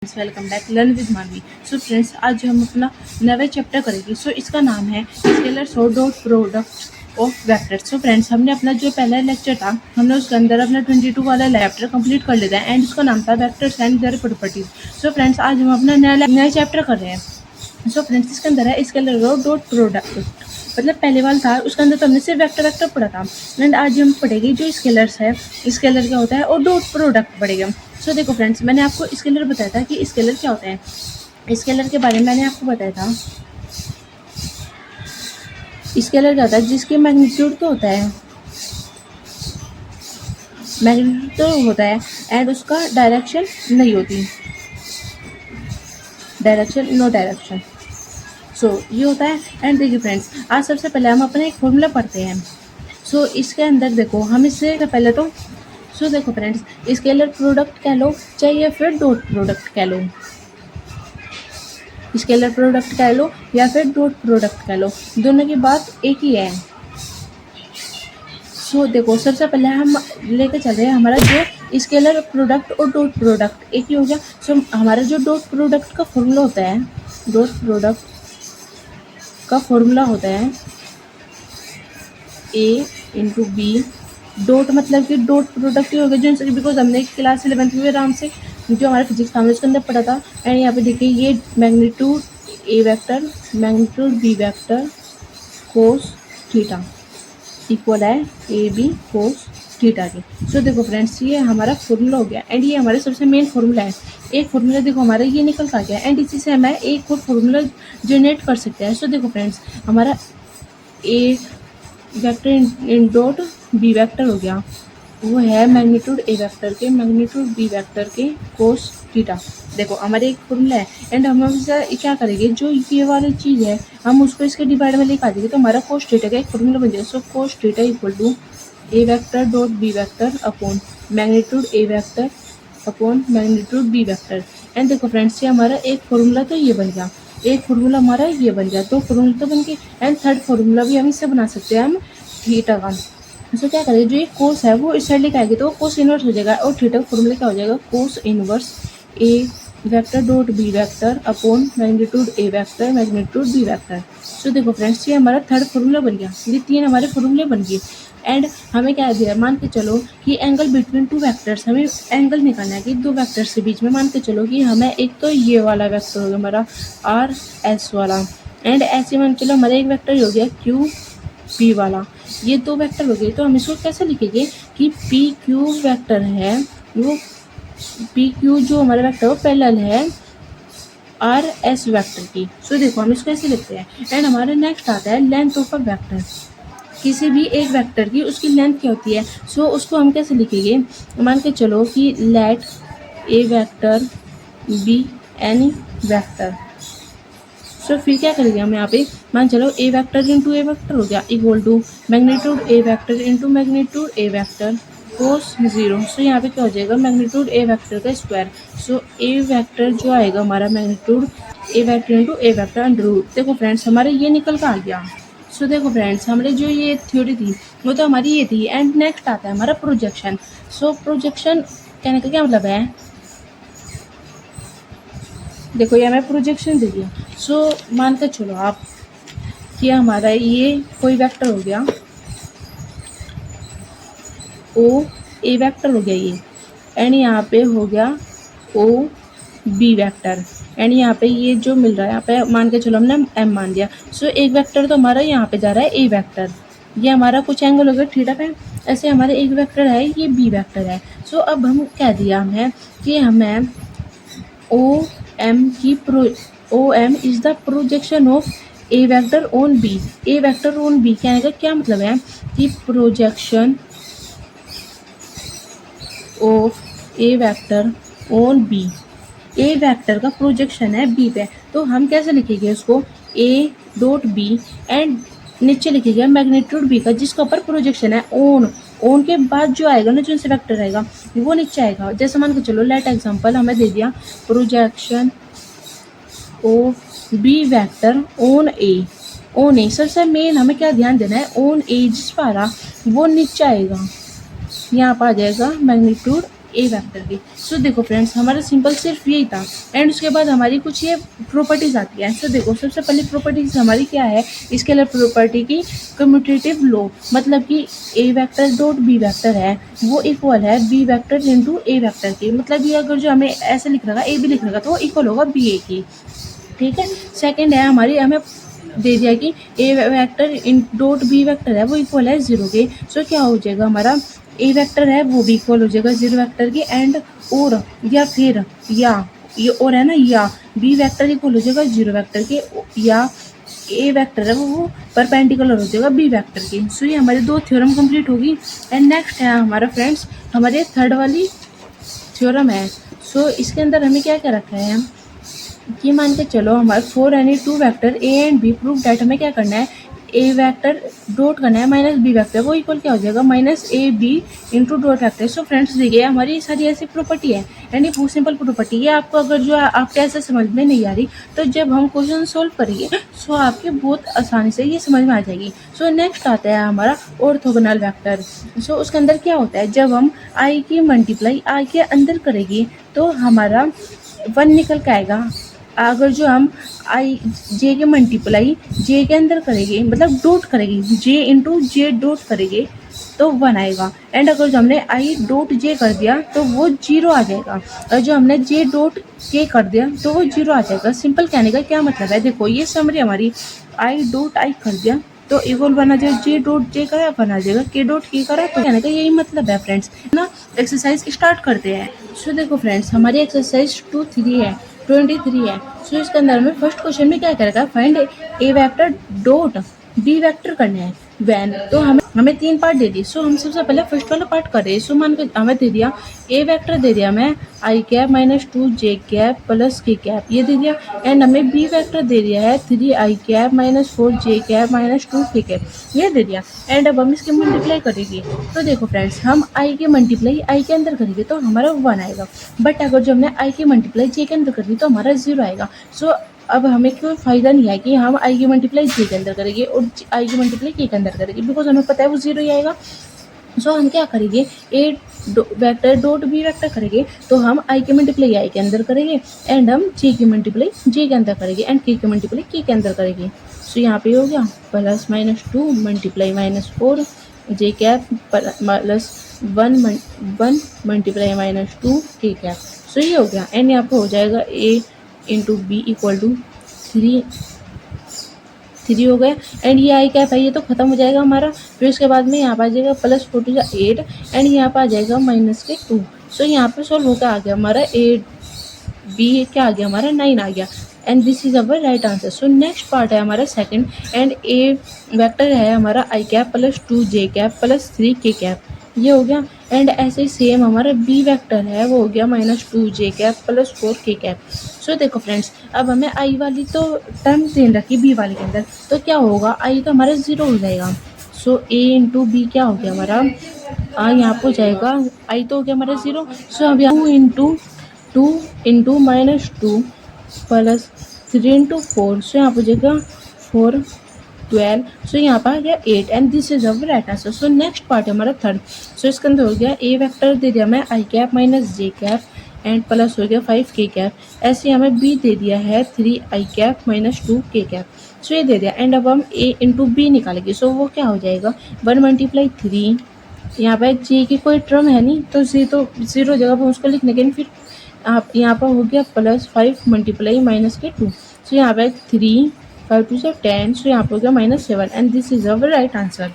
Welcome back learn with मानवी। सो friends, आज हम अपना नया चैप्टर करेंगे। सो इसका नाम है scaler dot product of vector. So friends, हमने अपना जो पहला लेक्चर था हमने उसके अंदर अपना 22 वाला चैप्टर कंप्लीट कर लेता है एंड उसका नाम था vectors and their properties. So friends, आज हम अपना नया चैप्टर कर रहे हैं। सो फ्रेंड्स, इसके अंदर है स्केलर डॉट प्रोडक्ट, मतलब पहले वाला था उसके अंदर तो हमने सिर्फ वेक्टर पढ़ा था एंड आज हम पढ़ेंगे जो स्केलर्स है, स्केलर क्या होता है और डॉट प्रोडक्ट पढ़ेगा। सो देखो फ्रेंड्स, मैंने आपको स्केलर बताया था कि स्केलर क्या होता है। स्केलर के बारे में मैंने आपको बताया था। स्केलर क्या होता है, जिसके मैग्नीट्यूड तो होता है, मैग्नीट्यूड तो होता है एंड उसका डायरेक्शन नहीं होती, डायरेक्शन नो डायरेक्शन। सो ये होता है। एंड देखिए फ्रेंड्स, आज सबसे पहले हम अपना एक फॉर्मूला पढ़ते हैं। सो इसके अंदर देखो, हम इससे पहले तो देखो फ्रेंड्स, स्केलर प्रोडक्ट कह लो चाहे या फिर डॉट प्रोडक्ट कह लो, स्केलर प्रोडक्ट कह लो या फिर डॉट प्रोडक्ट कह लो, दोनों की बात एक ही है। सो देखो, सबसे पहले हम लेके चल रहे हैं हमारा जो स्केलर प्रोडक्ट और डॉट प्रोडक्ट एक ही हो गया। सो हमारा जो डॉट प्रोडक्ट का फॉर्मूला होता है, डॉट प्रोडक्ट का फॉर्मूला होता है ए इंटू बी। डॉट मतलब कि डॉट प्रोडक्ट ही हो गया, जो बिकॉज हमने क्लास 11th में आराम से जो हमारा फिजिक्स था उसके अंदर पढ़ा था। एंड यहाँ पे देखिए, ये magnitude A vector magnitude B vector cos theta equal है ए बी कोस थीटा के। सो देखो फ्रेंड्स, ये हमारा फॉर्मूला हो गया एंड ये हमारे सबसे मेन फॉर्मूला है। एक फॉर्मूला देखो हमारा ये निकल का गया एंड इसी से हम एक और फॉर्मूला जनरेट कर सकते हैं। सो देखो फ्रेंड्स, हमारा A vector in dot B vector हो गया, वो है मैग्नीट्यूड ए वेक्टर के मैग्नीट्यूड बी वेक्टर के कोस थीटा। देखो हमारे एक फॉर्मूला है एंड हम हमेशा क्या करेंगे, जो ये वाली चीज़ है हम उसको इसके डिवाइड में लिखा देंगे तो हमारा कोस थीटा का एक फॉर्मूला बन जाएगा। So cos theta equal to A vector dot B vector upon magnitude A vector upon magnitude B vector. And देखो फ्रेंड्स, ये हमारा एक फॉर्मूला तो ये बन गया, एक फॉर्मूला हमारा ये बन गया, दो फॉर्मूला तो बन गए एंड थर्ड फॉर्मूला भी हम इससे बना सकते हैं, हम थीटा का। सो क्या करेंगे, जो ये कोस है वो इस साइड लेके आएगी तो कोस इनवर्स हो जाएगा और थीटा का फॉर्मूला क्या हो जाएगा, cos inverse A vector dot B vector upon magnitude A vector magnitude B vector. So देखो फ्रेंड्स, ये हमारा थर्ड फॉर्मूला बन गया, ये तीन हमारे फॉर्मूले बन गए। एंड हमें क्या दिया, मान के चलो कि एंगल बिटवीन टू वेक्टर्स, हमें एंगल निकालना है कि दो वेक्टर्स के बीच में। मान के चलो कि हमें एक तो ये वाला वेक्टर हो गया हमारा आर एस वाला एंड ऐसे मान चलो हमारा एक वेक्टर हो गया क्यू पी वाला, ये दो वेक्टर हो गए। तो हम इसको कैसे लिखेंगे कि पी क्यू वेक्टर है, वो पी क्यू जो हमारा वेक्टर वो पैरेलल है आर एस वेक्टर की। सो देखो हम इसको ऐसे लिखते हैं। एंड हमारा नेक्स्ट आता है लेंथ ऑफ अ वेक्टर, किसी भी एक वेक्टर की उसकी लेंथ क्या होती है। सो उसको हम कैसे लिखेंगे, मान के चलो कि let A vector B any vector. So फिर क्या करेंगे हम यहाँ पे, मान चलो A vector into A vector हो गया equal to magnitude A vector into magnitude A vector cos 0। So यहाँ पे क्या हो जाएगा, मैग्नीट्यूड ए वेक्टर का स्क्वायर। सो ए वेक्टर जो आएगा हमारा magnitude A vector into A vector under root. देखो फ्रेंड्स, हमारे ये निकल का आ गया। सो देखो फ्रेंड्स, हमारे जो ये थ्योरी थी वो तो हमारी ये थी। एंड नेक्स्ट आता है हमारा प्रोजेक्शन। सो प्रोजेक्शन कहने का क्या मतलब है, देखो ये हमें प्रोजेक्शन दे दिया। सो मान कर चलो आप कि हमारा ये कोई वेक्टर हो गया ओ ए वेक्टर हो गया ये, एंड यहाँ पे हो गया ओ बी वेक्टर एंड यहाँ पे ये जो मिल रहा है यहाँ पे मान के चलो हमने एम मान दिया। सो एक वेक्टर तो हमारा यहाँ पे जा रहा है ए वेक्टर, ये हमारा कुछ एंगल हो गया थीटा पे। ऐसे हमारे एक वेक्टर है ये बी वेक्टर है। सो अब हम कह दिया हमें कि हमें ओ एम की O M is the projection of A vector on B. A vector on B कहने का क्या मतलब है कि projection of A vector on B, A vector का प्रोजेक्शन है बी पे। तो हम कैसे लिखेंगे उसको, ए डॉट बी एंड नीचे लिखेंगे मैग्नीट्यूड बी का जिसके ऊपर प्रोजेक्शन है ऑन। ऑन के बाद जो आएगा ना, जो से वेक्टर आएगा वो नीचे आएगा। जैसे मान के चलो लेट एग्जांपल हमें दे दिया projection of B vector on A. On A सबसे मेन हमें क्या ध्यान देना है, ऑन ए जिस पर आ रहा वो नीचे आएगा, यहाँ पर आ जाएगा मैग्नीट्यूड ए वेक्टर की। सो देखो फ्रेंड्स, हमारा सिंपल सिर्फ यही था। एंड उसके बाद हमारी कुछ ये प्रॉपर्टीज़ आती है। सो देखो, सबसे पहली प्रॉपर्टीज़ हमारी क्या है, स्केलर प्रॉपर्टी की कम्यूटेटिव लॉ, मतलब कि A vector dot B vector है वो इक्वल है B vector into A vector की। मतलब ये अगर जो हमें ऐसे लिख रखा ए बी लिख रखा तो वो इक्वल होगा बी ए की। ठीक है। सेकंड है हमारी, हमें दे दिया कि A vector in dot B vector है वो इक्वल है 0 के। सो क्या हो जाएगा, हमारा ए वेक्टर है वो भी इक्वल हो जाएगा 0 वेक्टर के। एंड और या फिर या ये और है ना, या बी वेक्टर इक्वल हो जाएगा 0 वेक्टर के, या ए वेक्टर है वो परपेंडिकुलर हो जाएगा बी वेक्टर के। सो ये हमारी दो थ्योरम कंप्लीट होगी। एंड नेक्स्ट है हमारा फ्रेंड्स, हमारे थर्ड वाली थ्योरम है। सो इसके अंदर हमें क्या क्या रखा है कि मान के चलो हमारे 4 any 2 vector A and B prove that, हमें क्या करना है, ए वेक्टर डॉट करना है माइनस बी वेक्टर, वो इक्वल क्या हो जाएगा minus A B into dot vector. So friends देखिए, हमारी सारी ऐसी प्रॉपर्टी है एंड ये बहुत सिंपल प्रॉपर्टी है। आपको अगर जो आपके ऐसे समझ में नहीं आ रही तो जब हम क्वेश्चन सोल्व करेंगे सो आपके बहुत आसानी से ये समझ में आ जाएगी। सो नेक्स्ट आता है हमारा ऑर्थोगोनल वेक्टर। सो उसके अंदर क्या होता है, जब हम आई की मल्टीप्लाई आई के अंदर करेंगे तो हमारा 1 निकल के आएगा। अगर जो हम आई जे के मल्टीप्लाई जे के अंदर करेंगे, मतलब डॉट करेंगे, जे इंटू जे डॉट करेंगे तो 1 आएगा। एंड अगर जो हमने आई डॉट जे कर दिया तो वो 0 आ जाएगा, और जो हमने जे डॉट के कर दिया तो वो 0 आ जाएगा। सिंपल कहने का क्या मतलब है, देखो ये समरी हमारी, आई डॉट आई कर दिया तो इक्वल बना जाएगा, जे डॉट जे करा बना जाएगा, के डॉट के करा, तो कहने का यही मतलब है फ्रेंड्स ना। एक्सरसाइज स्टार्ट करते हैं। सो देखो फ्रेंड्स, हमारी एक्सरसाइज 23 है 23 है। सो इसके अंदर में फर्स्ट क्वेश्चन में क्या करेगा, फाइंड ए वेक्टर डॉट बी वेक्टर करना है वैन। तो हमें 3 पार्ट दे दी। सो हम सबसे पहले फर्स्ट वाला पार्ट कर रहे हैं। सो मान के हमें दे दिया ए वेक्टर दे दिया हमें I cap minus 2 J cap plus के कैप, ये दे दिया। एंड हमें बी वेक्टर दे दिया है 3 I cap minus 4 J cap minus 2 के कैप, ये दे दिया। एंड अब हम इसके मल्टीप्लाई करेंगे। तो देखो फ्रेंड्स, हम आई के मल्टीप्लाई आई के अंदर करेंगे तो हमारा 1 आएगा, बट अगर जो हमने आई के मल्टीप्लाई जे के अंदर कर दी तो हमारा 0 आएगा। सो अब हमें कोई फ़ायदा नहीं है कि हम आई की मल्टीप्लाई जे के अंदर करेंगे और आई की मल्टीप्लाई के अंदर करेंगे, बिकॉज हमें पता है वो 0 ही आएगा। सो हम क्या करेंगे, ए वेक्टर डॉट बी वेक्टर करेंगे तो हम आई की मल्टीप्लाई आई के अंदर करेंगे, एंड हम जे की मल्टीप्लाई जे के अंदर करेंगे, एंड के की मल्टीप्लाई के अंदर करेंगे। सो यहाँ पे हो गया प्लस माइनस 2 मल्टीप्लाई माइनस 4 जे कैप प्लस 1 मल्टीप्लाई माइनस 2 के कैप। सो ये हो गया। एंड यहाँ पे हो जाएगा ए इंटू बी इक्वल टू 3 हो गया। एंड ये आई कैप है ये तो खत्म हो जाएगा हमारा। फिर उसके बाद में यहाँ पर आ जाएगा प्लस 4 टू 8 एंड यहाँ पर आ जाएगा माइनस के 2। सो यहाँ पे सॉल्व होकर आ गया हमारा ए बी क्या आ गया हमारा 9 आ गया। And this is our right answer. So next part है हमारा सेकंड। एंड ए वेक्टर है हमारा आई कैप प्लस 2 जे कैप प्लस 3 के कैप, ये हो गया। एंड ऐसे ही सेम हमारा बी वेक्टर है वो हो गया माइनस 2 जे कैप प्लस 4 के कैप। सो देखो फ्रेंड्स, अब हमें आई वाली तो टर्म देन रखी बी वाले के अंदर, तो क्या होगा, आई तो हमारा 0 हो जाएगा। सो ए इंटू बी क्या हो गया हमारा, यहाँ पर हो जाएगा आई तो हो गया हमारा 0। सो अब यहाँ 2 इंटू माइनस 2 प्लस 3 इंटू 4, सो यहाँ पर हो जाएगा 4 12। सो यहाँ पर आ गया 8 and this is our right answer. So next part है हमारा थर्ड। सो इसके अंदर हो गया ए वेक्टर दे दिया हमें I cap minus J cap and plus हो गया 5 के कैप। ऐसे हमें बी दे दिया है 3 आई कैप माइनस 2 के कैप। सो ये दे दिया। एंड अब हम ए इंटू बी निकालेंगे। सो वो क्या हो जाएगा 1 मल्टीप्लाई 3, यहाँ पर जे की कोई टर्म है नहीं तो 0 जगह पर उसको लिखने के, फिर आप यहाँ पर हो गया प्लस 5 मल्टीप्लाई माइनस के 2। सो यहाँ पर 3 5 2 से 10, सो यहाँ पर हो गया -7 and this is our right answer.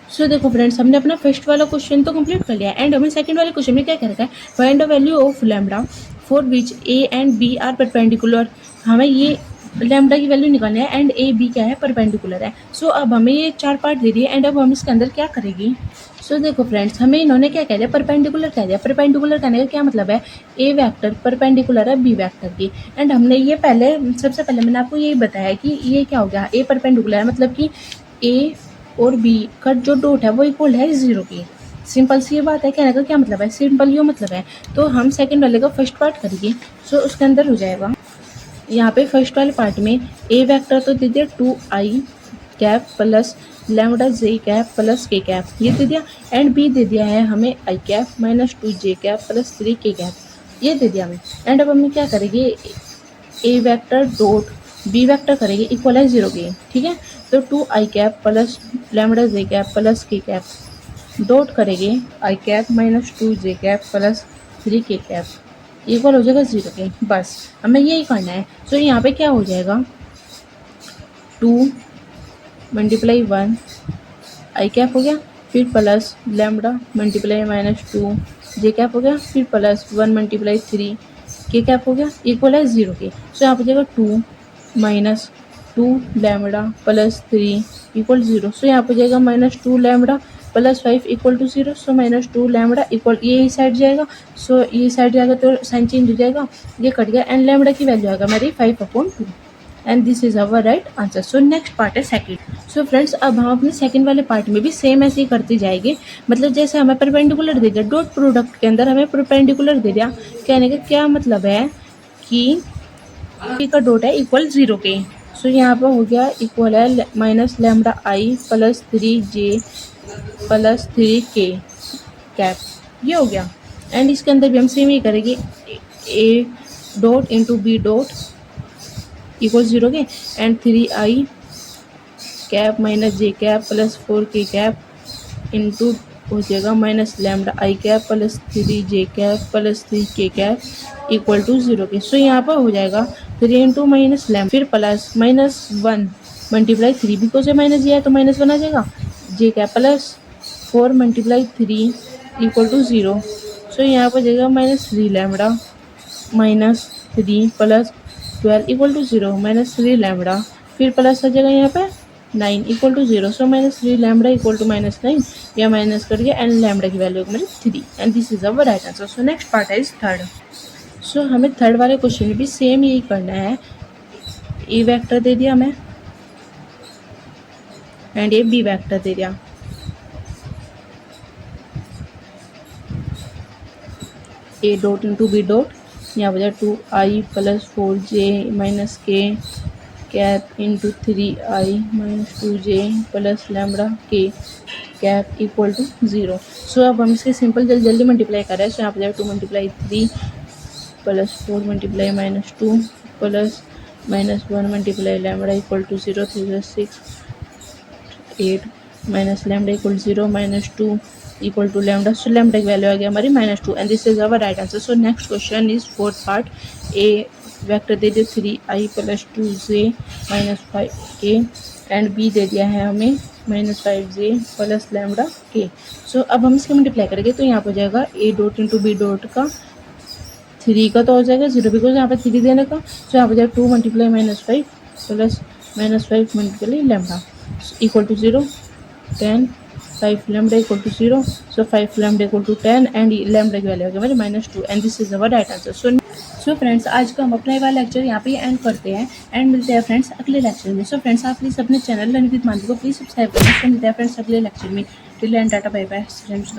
So देखो फ्रेंड्स, हमने अपना फर्स्ट वाला क्वेश्चन तो कंप्लीट कर लिया एंड हमें सेकंड वाले क्वेश्चन में क्या कह रखा है, find the value of lambda for which A and B are perpendicular. हमें ये लैम्डा की वैल्यू निकालना है एंड ए बी क्या है परपेंडिकुलर है। सो अब हमें ये 4 पार्ट दे दिए एंड अब हम इसके अंदर क्या करेंगे। सो देखो फ्रेंड्स, हमें इन्होंने क्या कह दिया, परपेंडिकुलर कह दिया। परपेंडिकुलर कहने का क्या मतलब है, ए वेक्टर परपेंडिकुलर है बी वेक्टर की। एंड हमने ये सबसे पहले मैंने आपको यही बताया कि ये क्या हो गया, ए परपेंडिकुलर है मतलब कि ए और बी का जो डॉट है वो इक्वल है 0 की। सिंपल सी ये बात है, कहने का क्या मतलब है, सिंपल ये मतलब है। तो हम सेकंड वाले का फर्स्ट पार्ट करेंगे। सो उसके अंदर हो जाएगा यहाँ पे फर्स्ट वाले पार्ट में ए वेक्टर तो दे दिया 2 आई कैप प्लस लैम्डा जे कैप प्लस के कैप, ये दे दिया। एंड बी दे दिया है हमें I cap minus 2 J cap plus 3 K cap, ये दे दिया हमें। एंड अब हम क्या करेंगे, ए वेक्टर डॉट बी वेक्टर करेंगे इक्वलाइज 0 के, ठीक है। तो 2 आई कैप प्लस लैम्डा जे कैप प्लस के कैप डॉट करेंगे आई कैप माइनस 2 जे cap plus 3 K cap equal हो जाएगा 0 के। बस हमें यही करना है। सो यहाँ पे क्या हो जाएगा, 2 मल्टीप्लाई 1 आई कैप हो गया, फिर प्लस लैम्डा मल्टीप्लाई माइनस 2 जे कैप हो गया, फिर प्लस 1 मल्टीप्लाई 3 के कैप हो गया इक्वल है 0 के। सो यहाँ पर जाएगा 2 minus 2 lambda plus 3 equal 0। So यहाँ पर जाएगा minus 2 lambda plus 5 equal to 0। So minus 2 lambda equal, ये साइड जाएगा। सो ये साइड जाएगा तो साइन चेंज हो जाएगा, ये कट गया। एंड लैम्डा की वैल्यू आएगा हमारी 5/2 and this is our right answer. So next part है सेकंड। सो फ्रेंड्स अब हम अपने सेकंड वाले पार्ट में भी सेम ऐसे ही करते जाएंगे। मतलब जैसे हमें परपेंडिकुलर दे दिया, डॉट प्रोडक्ट के अंदर हमें परपेंडिकुलर दे दिया, कहने का क्या मतलब है कि का डॉट है इक्वल 0 के। सो यहाँ पर हो गया इक्वल है माइनस लैम्डा आई प्लस 3 जे प्लस 3 के कैप, ये हो गया। एंड इसके अंदर भी हम सेम ही करेंगे, A dot into B dot equal 0 के। And 3 I cap minus J cap plus 4 K cap into हो जाएगा minus lambda I cap plus 3 J cap plus 3 K cap equal to 0 के। सो यहाँ पर हो जाएगा 3 इंटू माइनस लैम्डा, फिर plus minus 1 multiply 3, because ये माइनस ये है तो माइनस 1 आ जाएगा, J cap plus 4 multiply 3 equal to 0। So यहाँ पर जाएगा minus 3 lambda minus 3 plus 12 equal to 0, minus 3 lambda, फिर प्लस आ जाएगा यहाँ पे 9 equal to 0। So minus 3 lambda equal to minus 9, या माइनस कर दिया। एंड लैम्डा की वैल्यू हमारी 3 and this is our right answer. So next part है इज थर्ड। सो हमें थर्ड वाले क्वेश्चन में भी सेम यही करना है। ए वेक्टर दे दिया हमें एंड ये बी वेक्टर दे दिया। A dot into B dot, यहाँ बजा 2 I plus 4 J minus K cap into 3 I minus 2 J plus lambda K cap equal to 0। So अब हम इसके सिंपल जल्दी जल्दी मल्टीप्लाई कर रहे हैं। सो यहाँ पर 2 multiply 3 plus 4 multiply minus 2 plus minus 1 multiply lambda equal to 0, 3 6 8 minus lambda equal 0 minus 2 equal to lambda. So lambda की वैल्यू आ गया हमारी -2 and this is our right answer. So next question is fourth part. A vector दे दिया 3 आई plus 2 जे minus 5 के and B दे दिया है हमें -5 जे प्लस लैम्डा के। सो अब हम इसके मल्टीप्लाई करेंगे तो यहाँ पर हो जाएगा A dot into B dot का 3 का तो हो जाएगा 0, बिकॉज यहाँ पर 3 देने का। सो यहाँ पर जाएगा 2 multiply -5 plus -5 multiply lambda equal to 0, 10 5 lambda equal to 0। So 5 lambda equal to 10 and lambda की वैल्यू हो गया हमारे -2 and this is our right answer. So friends आज का हम अपना ये वाला लेक्चर यहाँ पे एंड करते हैं एंड मिलते हैं फ्रेंड्स अगले लेक्चर में। सो फ्रेंड्स आप प्लीज़ अपने चैनल लर्न विद मानवी को प्लीज़ सब्सक्राइब करें। सो मिलते हैं फ्रेंड्स अगले लेक्चर में। Till end tata bye bye friends.